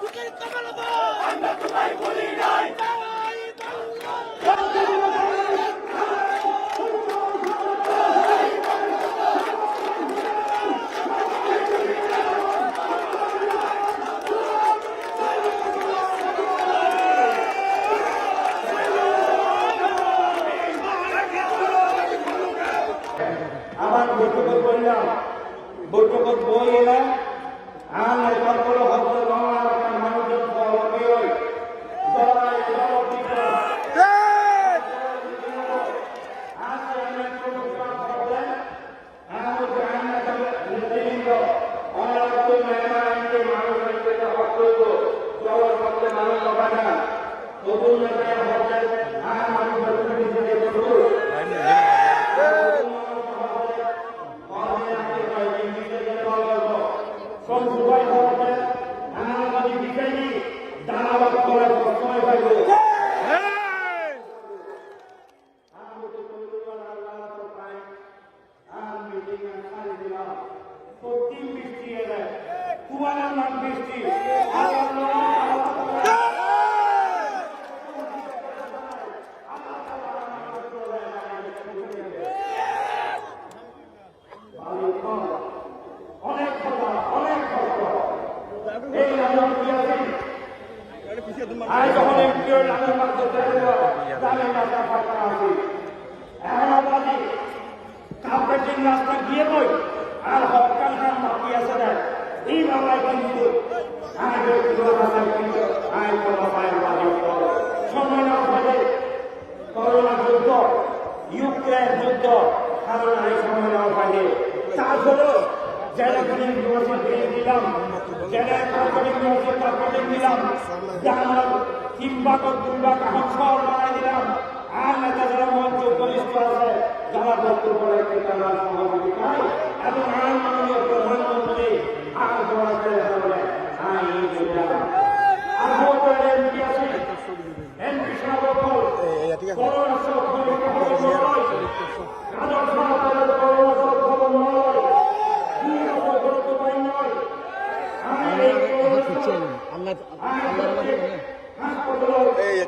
বুকের কমলবা আমরা তোমায় বলি নাই আমার বৈঠক করলাম বৈঠক বই এলাম আমার সকল ভদ্র বাংলার মানুষের সহযোগী হই রাস্তা গিয়ে বই আর হকাল খান বাকি আছে না এই বাংলায় কিন্তু সময় না হবে করোনা যুদ্ধ ইউক্রেন যুদ্ধ কারণ এই সময় না হবে তারপরে যারা ইউনিভার্সিটি দিলাম যারা ইউনিভার্সিটি দিলাম জানার কিংবা এখন শহর বানাই দিলাম আর নেতাদের মঞ্চ বলিষ্ঠ আছে যারা বক্তব্য রাখতে তারা সহযোগিতায় এবং আইন মাননীয় প্রধানমন্ত্রী আর এমপি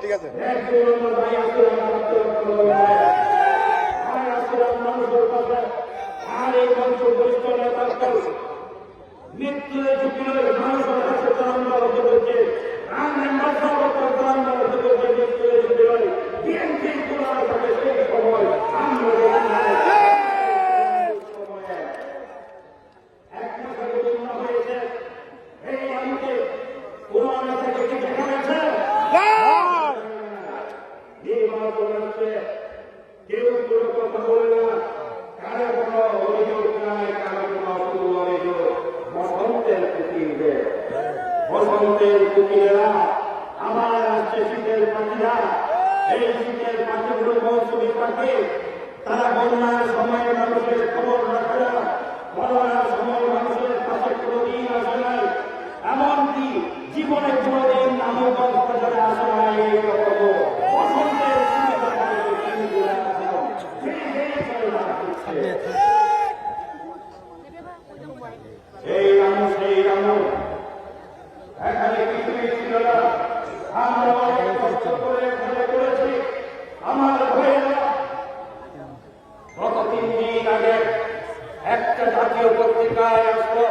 ঠিক আছে কেউ কোনো কথা বলে না কারো কোনো অভিযোগ নাই কারো কোনো অভিযোগ বসন্তের কুকিরে বসন্তের কুকিরেরা আমার আসছে শীতের পাখিরা এই শীতের পাখিগুলো মৌসুমী পাখি তারা বন্যার সময় মানুষের খবর রাখে না করোনার সময় মানুষের পাশে কোনোদিন আসে নাই এমনকি জীবনে কোনোদিন নামক হাসপাতালে আসে নাই এই রকম বসন্তের এই রামু সেই রামু এখানে কিছুই ছিল না আমরা অনেক কষ্ট করে করেছি আমার ভাইয়েরা গত 3 দিন আগে একটা জাতীয় পত্রিকায় আসলো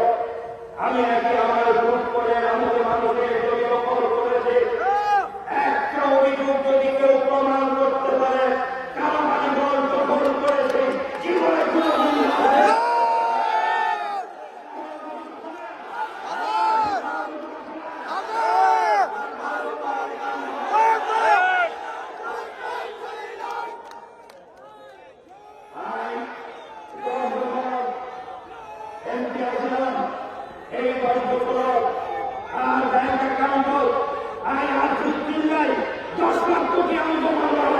আমি নাকি আমার ভোট করে রামুকে মানুষের জমি দখল করেছি একটা অভিযোগ যদি কেউ প্রমাণ করতে পারে কারো আমি দল দখল করেছি জীবনে এই দল আর ব্যাংক অ্যাকাউন্ট আমি আর 10 লাখ কোটি আমি জমা সারা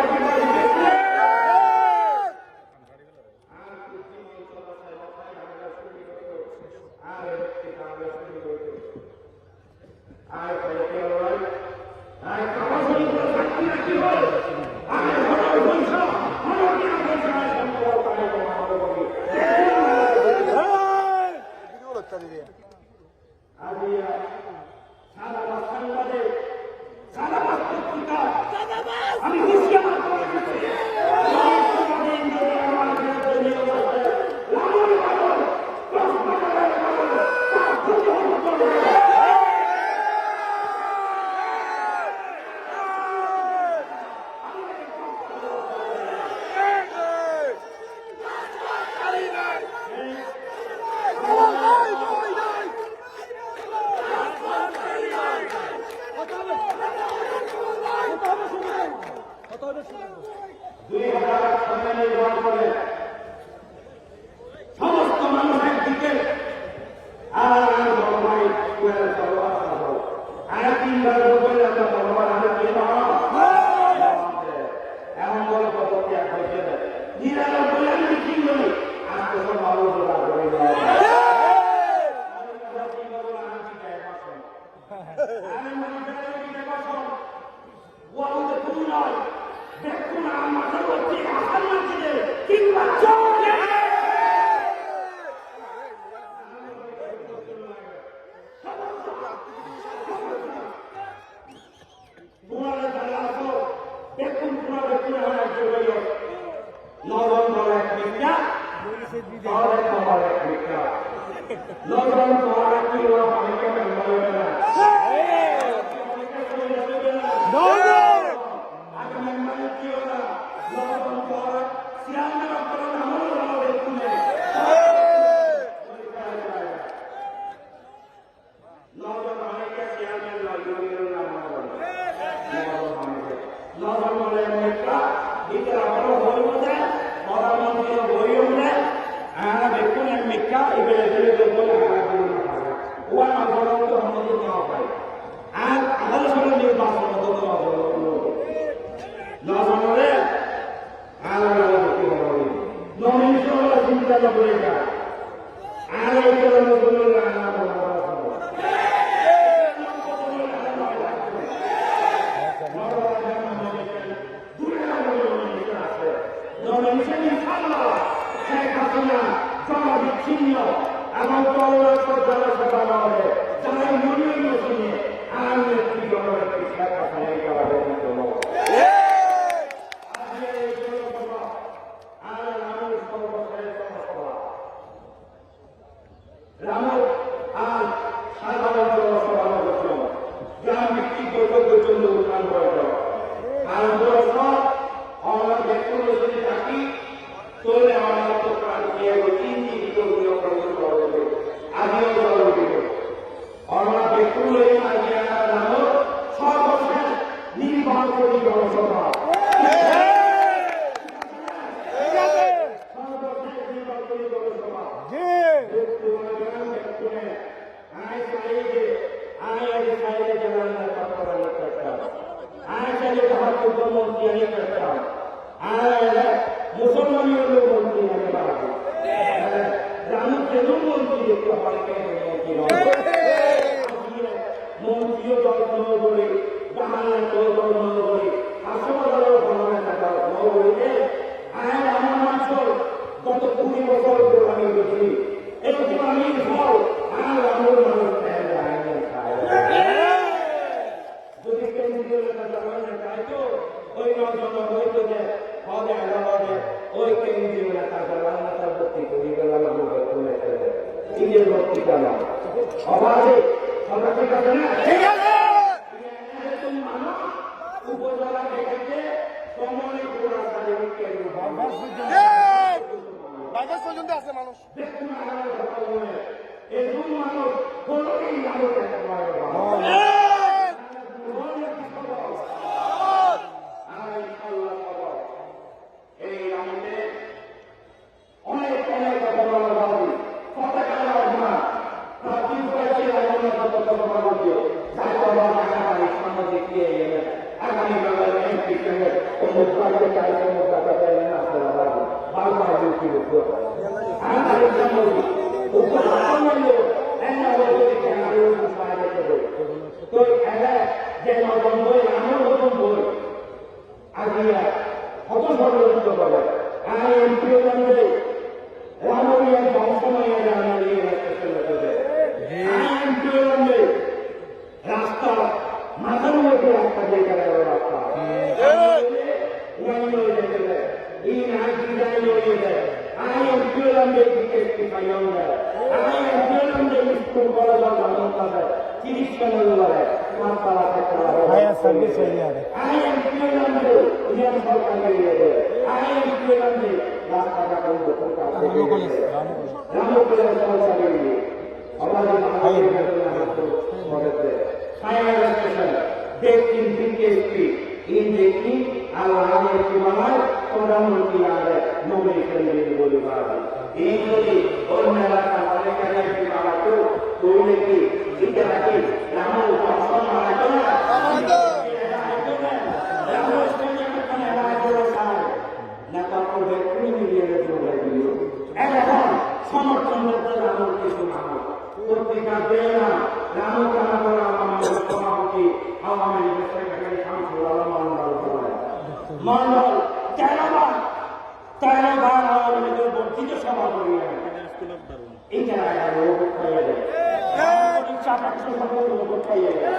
আমি মনে করি ওয়ালতে তুমি নয় দেখুন আমাদের মধ্যে আসার মধ্যে কিংবা দেখুন তোমার দেখুন আমার নরম বলে এক মিথ্যা এক মিথ্যা নরম তোমার কি ওরা পানিকে বলবে না সমর্থন করতে কিছু মানুষ পত্রিকা দেয় না রামকানা করা আওয়ামী লীগের সেক্রেটারি শামসুল আলম মন্ডল তেরোবার আওয়ামী লীগের বর্ধিত সভা করিয়া এইটা লোক খাইয়ে দেয় চাপাচ্ছে সকল লোক খাইয়ে দেয়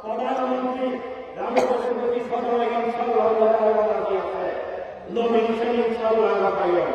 প্রধানমন্ত্রী রাষ্ট্রপতি সদয় ইনশাআল্লাহ নমিনেশন ইনশাআল্লাহ পাইবেন।